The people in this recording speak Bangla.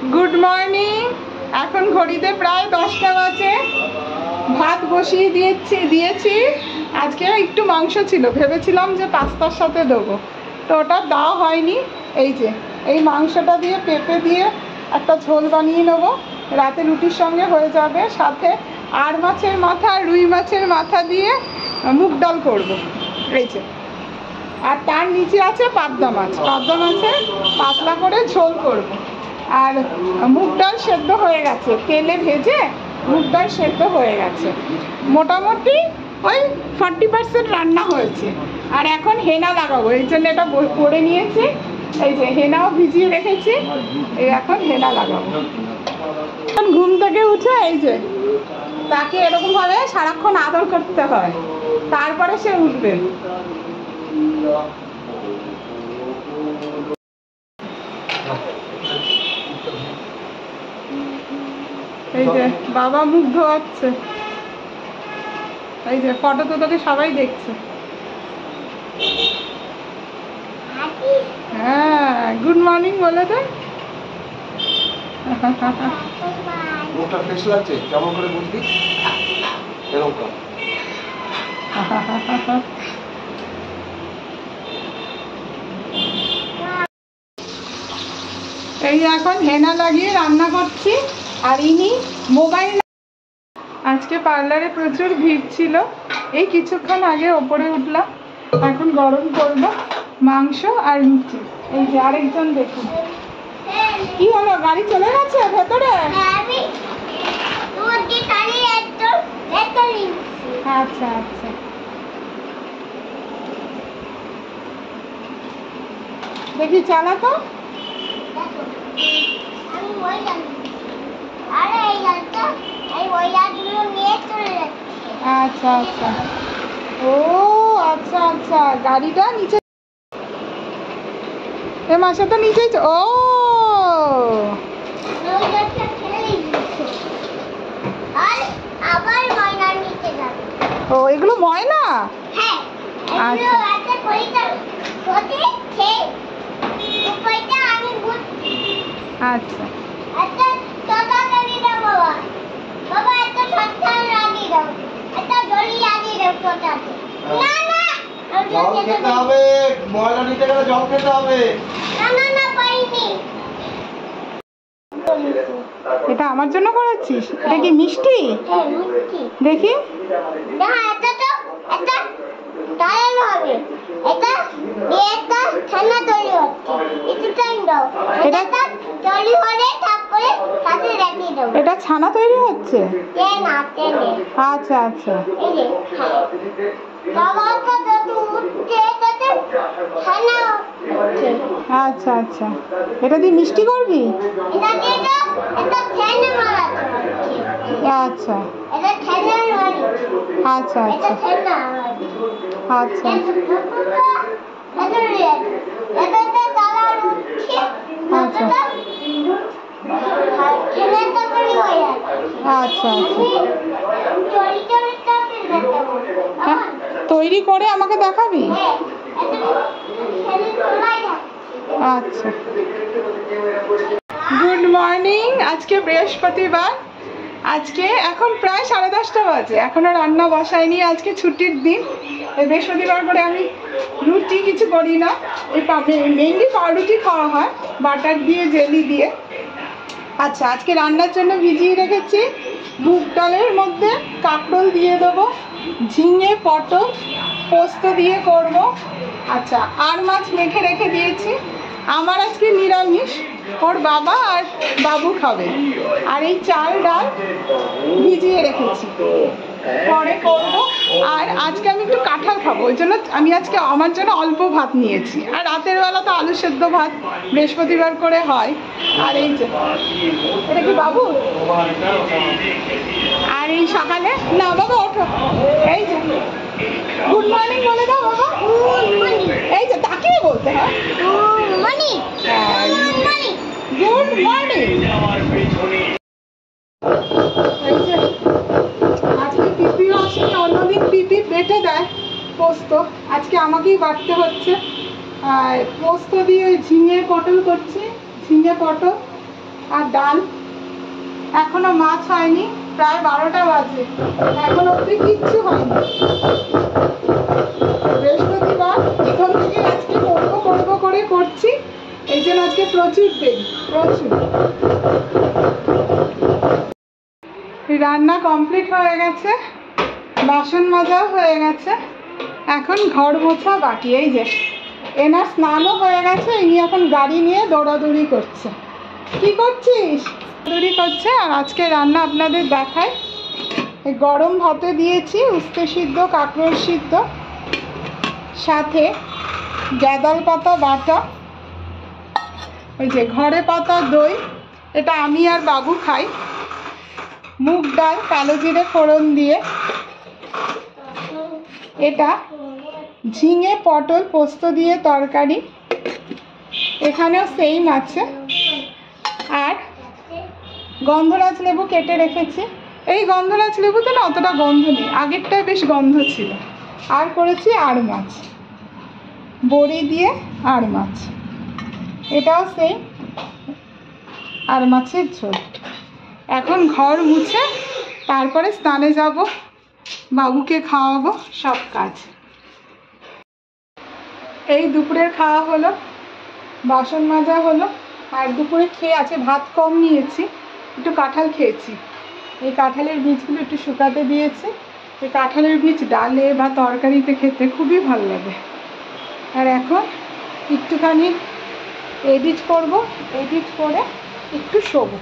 Good morning. এখন ঘড়িতে প্রায় 10টা বাজে। ভাত বসিয়ে দিয়েছি। আজকে একটু মাংস ছিল, ভেবেছিলাম যে পাস্তার সাথে দেবো, তো ওটা দেওয়া হয়নি। এই যে এই মাংসটা দিয়ে পেঁপে দিয়ে একটা ঝোল বানিয়ে নেবো, রাতে রুটির সঙ্গে হয়ে যাবে। সাথে আর মাছের মাথা, রুই মাছের মাথা দিয়ে মুগ ডাল করবো। এই যে, আর তার নিচে আছে পাবদা মাছের পাতলা করে ঝোল করব। আর মুগ ডাল সেদ্ধ হয়ে গেছে, তেলে ভেজে মুগ ডাল সেদ্ধ হয়ে গেছে। মোটামুটি ওই 40% রান্না হয়েছে। আর এখন হেনা লাগাবো, এই জন্য এটা করে নিয়েছি। এই যে হেনাও ভিজিয়ে রেখেছি, এখন হেনা লাগাবো। এখন ঘুম থেকে উঠে এই যে তাকে এরকমভাবে সারাক্ষণ আদর করতে হয়, তারপরে সে উঠবে। এই যে বাবা মুখ ধোয়াচ্ছে, এই যে ফটো তো তোকে সবাই দেখছে। হ্যাঁ, গুড মর্নিং বলে দে। মুখটা ফ্রেশ লাগছে, কেমন করে বুঝবি? এরকম এই যে এখন হেনা লাগিয়ে রান্না করছি। আর ইনি মোবাইল। আজকে পার্লারে প্রচুর ভিড় ছিল, এই কিছুক্ষণ আগে ওপরে উঠলাম। এখন গরম করব মাংস আর লুচি। এই যে আরেকজন দেখুন, কি হলো, গাড়ি চলে গেছে ভেতরে? আচ্ছা আচ্ছা, দেখি চালা তো। আচ্ছা আচ্ছা, ও আচ্ছা আচ্ছা, গাড়িটা নিচে, এ মাসে তো নিচে। ও এগুলো ময়না? আচ্ছা আচ্ছা, জল খেতে হবে, ময়লা নিতে গেলে জল খেতে হবে। এটা আমার জন্য করেছিস? এটা কি মিষ্টি? দেখি। এটা ছানা তৈরি হচ্ছে? আচ্ছা আচ্ছা, আচ্ছা আচ্ছা, এটা দিয়ে মিষ্টি করবি? আচ্ছা আচ্ছা আচ্ছা আচ্ছা আচ্ছা আচ্ছা আচ্ছা, তৈরি করে আমাকে দেখাবি? আচ্ছা, গুড মর্নিং। আজকে বৃহস্পতিবার। আজকে এখন প্রায় 10:30 বাজে, এখনো রান্না বসাইনি। আজকে ছুটির দিন, বৃহস্পতিবার করে আমি রুটি কিছু করি না, এই মেনলি পাউরুটি খাওয়া হয় বাটার দিয়ে, জেলি দিয়ে। আচ্ছা, আজকে রান্নার জন্য ভিজিয়ে রেখেছি মুগ ডালের মধ্যে কাঁকরোল দিয়ে দেবো, ঝিঙে পটল পোস্ত দিয়ে করব। আচ্ছা, আর মাছ মেখে রেখে দিয়েছি। আমার আজকে নিরামিষ, ওর বাবা আর বাবু খাবে। আর এই চাল ডাল ভিজিয়ে রেখেছি, পরে করব। আর আজকে আমি একটু কাঁঠাল খাবো, ওই জন্য আমি আজকে আমার জন্য অল্প ভাত নিয়েছি। আর রাতের বেলা তো আলু সেদ্ধ ভাত বৃহস্পতিবার করে হয়। আর এই যে এটা কি বাবু? আর এই সকালে, না বাবা ওঠো, এই যে গুড মর্নিং বলে দাও বাবা। এই যে তাকিয়ে বলতে হয়, গুড মর্নিং। এই যে আজকে পিপিও আসেনি, অন্যদিন পিপি বেটে দেয় পোস্ত, আজকে আমাকেই বাটতে হচ্ছে। আর পোস্ত দিয়ে ওই ঝিঙে পটল করছি, ঝিঙে পটল আর ডাল। এখনো মাছ হয়নি, প্রায় 12টা বাজে, এখন অব্দি কিচ্ছু হয়নি। বৃহস্পতিবার প্রথম থেকে আজকে করবো করে করছি, এই জন্য আজকে প্রচুর দেরি, প্রচুর। রান্না কমপ্লিট হয়ে গেছে, বাসন মাজাও হয়ে গেছে, এখন ঘর মোছা বাকি। এই যে এনার স্নানও হয়ে গেছে, ইনি এখন গাড়ি নিয়ে দৌড়াদৌড়ি করছে। কি করছিস? দৌড়াদৌড়ি করছে। আর আজকে রান্না আপনাদের দেখায়, এই গরম ভাতে দিয়েছি উস্তে সিদ্ধ, কাঁকরোল সিদ্ধ, সাথে গ্যাদাল পাতা বাটা, ওই যে ঘরে পাতা দই, এটা আমি আর বাবু খাই। মুগ ডাল কালো জিরে ফোড়ন দিয়ে, এটা ঝিঙে পটল পোস্ত দিয়ে তরকারি, এখানেও সেম আছে। আর গন্ধরাজ লেবু কেটে রেখেছি, এই গন্ধরাজ লেবুতে না অতটা গন্ধ নেই, আগেরটায় বেশ গন্ধ ছিল। আর করেছি আড় মাছ, বড়ি দিয়ে আড় মাছ, এটাও সেম আর মাছের ঝোল। এখন ঘর মুছে তারপরে স্নানে যাব, বাবুকে খাওয়াবো, সব কাজ। এই দুপুরের খাওয়া হলো, বাসন মাজা হলো। আর দুপুরে খেয়ে আছে, ভাত কম নিয়েছি, একটু কাঁঠাল খেয়েছি। এই কাঁঠালের বীজগুলো একটু শুকাতে দিয়েছি। এই কাঁঠালের বীজ ডালে বা তরকারিতে খেতে খুবই ভালো লাগে। আর এখন একটুখানি এডিট করব, এডিট করে একটু শোবো।